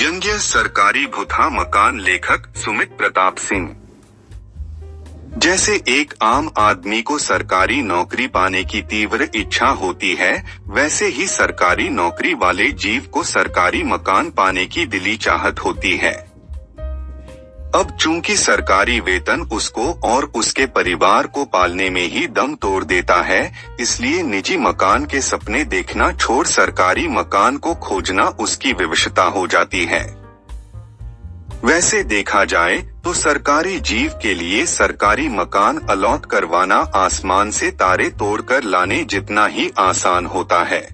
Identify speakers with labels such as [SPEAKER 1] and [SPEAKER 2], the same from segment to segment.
[SPEAKER 1] व्यंग्य सरकारी भुथा मकान। लेखक सुमित प्रताप सिंह। जैसे एक आम आदमी को सरकारी नौकरी पाने की तीव्र इच्छा होती है, वैसे ही सरकारी नौकरी वाले जीव को सरकारी मकान पाने की दिली चाहत होती है। अब चूंकि सरकारी वेतन उसको और उसके परिवार को पालने में ही दम तोड़ देता है, इसलिए निजी मकान के सपने देखना छोड़ सरकारी मकान को खोजना उसकी विवशता हो जाती है। वैसे देखा जाए तो सरकारी जीव के लिए सरकारी मकान अलॉट करवाना आसमान से तारे तोड़कर लाने जितना ही आसान होता है।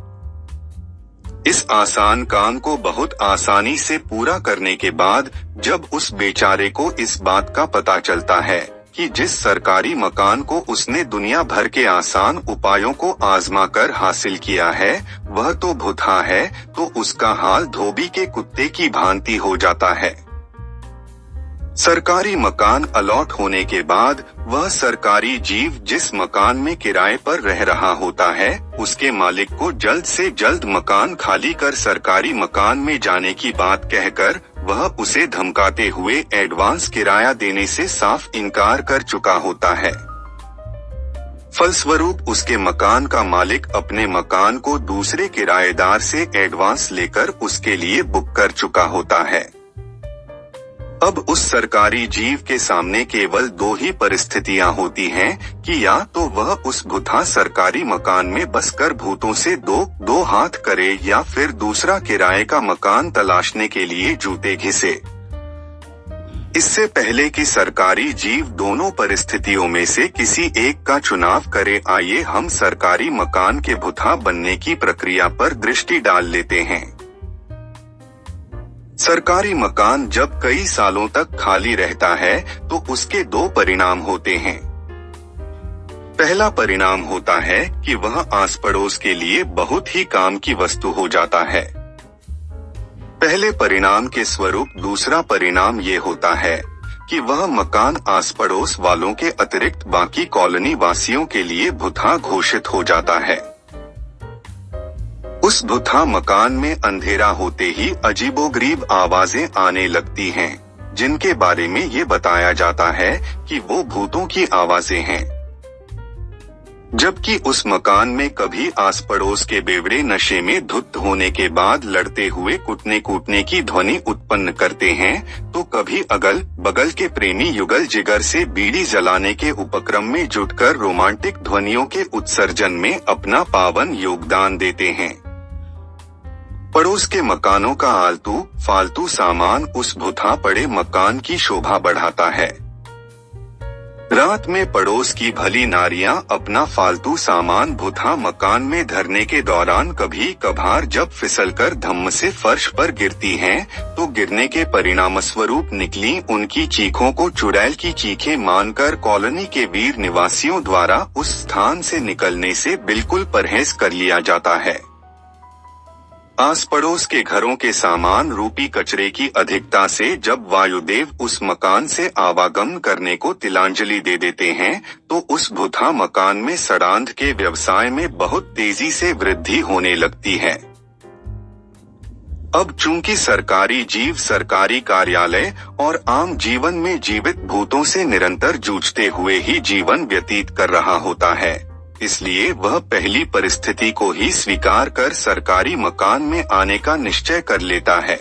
[SPEAKER 1] इस आसान काम को बहुत आसानी से पूरा करने के बाद जब उस बेचारे को इस बात का पता चलता है कि जिस सरकारी मकान को उसने दुनिया भर के आसान उपायों को आजमा कर हासिल किया है वह तो भुथा है, तो उसका हाल धोबी के कुत्ते की भांति हो जाता है। सरकारी मकान अलॉट होने के बाद वह सरकारी जीव जिस मकान में किराए पर रह रहा होता है, उसके मालिक को जल्द से जल्द मकान खाली कर सरकारी मकान में जाने की बात कहकर वह उसे धमकाते हुए एडवांस किराया देने से साफ इनकार कर चुका होता है। फलस्वरूप उसके मकान का मालिक अपने मकान को दूसरे किराएदार से एडवांस लेकर उसके लिए बुक कर चुका होता है। अब उस सरकारी जीव के सामने केवल दो ही परिस्थितियां होती हैं कि या तो वह उस भुथा सरकारी मकान में बसकर भूतों से दो हाथ करे या फिर दूसरा किराए का मकान तलाशने के लिए जूते घिसे। इससे पहले कि सरकारी जीव दोनों परिस्थितियों में से किसी एक का चुनाव करे, आइए हम सरकारी मकान के भुथा बनने की प्रक्रिया पर दृष्टि डाल लेते हैं। सरकारी मकान जब कई सालों तक खाली रहता है तो उसके दो परिणाम होते हैं। पहला परिणाम होता है कि वह आस पड़ोस के लिए बहुत ही काम की वस्तु हो जाता है। पहले परिणाम के स्वरूप दूसरा परिणाम ये होता है कि वह मकान आस पड़ोस वालों के अतिरिक्त बाकी कॉलोनी वासियों के लिए भुथा घोषित हो जाता है। उस भुथा मकान में अंधेरा होते ही अजीबोगरीब आवाजें आने लगती हैं, जिनके बारे में ये बताया जाता है कि वो भूतों की आवाजें हैं। जबकि उस मकान में कभी आस पड़ोस के बेवड़े नशे में धुत होने के बाद लड़ते हुए कुटने कूटने की ध्वनि उत्पन्न करते हैं, तो कभी अगल बगल के प्रेमी युगल जिगर से बीड़ी जलाने के उपक्रम में जुटकर रोमांटिक ध्वनियों के उत्सर्जन में अपना पावन योगदान देते हैं। पड़ोस के मकानों का आलतू फालतू सामान उस भुथा पड़े मकान की शोभा बढ़ाता है। रात में पड़ोस की भली नारियां अपना फालतू सामान भुथा मकान में धरने के दौरान कभी कभार जब फिसलकर धम्म से फर्श पर गिरती हैं, तो गिरने के परिणामस्वरूप निकली उनकी चीखों को चुड़ैल की चीखें मानकर कॉलोनी के वीर निवासियों द्वारा उस स्थान से निकलने से बिल्कुल परहेज कर लिया जाता है। आस पड़ोस के घरों के सामान रूपी कचरे की अधिकता से जब वायुदेव उस मकान से आवागमन करने को तिलांजलि दे देते हैं, तो उस भुथा मकान में सड़ांध के व्यवसाय में बहुत तेजी से वृद्धि होने लगती है। अब चूंकि सरकारी जीव सरकारी कार्यालय और आम जीवन में जीवित भूतों से निरंतर जूझते हुए ही जीवन व्यतीत कर रहा होता है, इसलिए वह पहली परिस्थिति को ही स्वीकार कर सरकारी मकान में आने का निश्चय कर लेता है।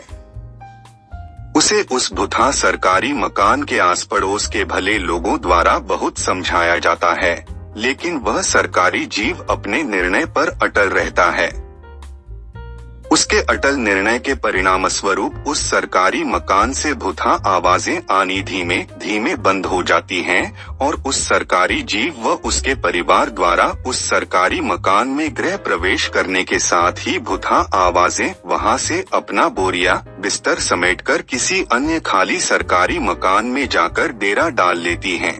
[SPEAKER 1] उसे उस भुथा सरकारी मकान के आस पड़ोस के भले लोगों द्वारा बहुत समझाया जाता है, लेकिन वह सरकारी जीव अपने निर्णय पर अटल रहता है। उसके अटल निर्णय के परिणामस्वरूप उस सरकारी मकान से भुथा आवाजें आनी धीमे धीमे बंद हो जाती हैं और उस सरकारी जीव व उसके परिवार द्वारा उस सरकारी मकान में गृह प्रवेश करने के साथ ही भुथा आवाजें वहां से अपना बोरिया बिस्तर समेटकर किसी अन्य खाली सरकारी मकान में जाकर डेरा डाल लेती हैं।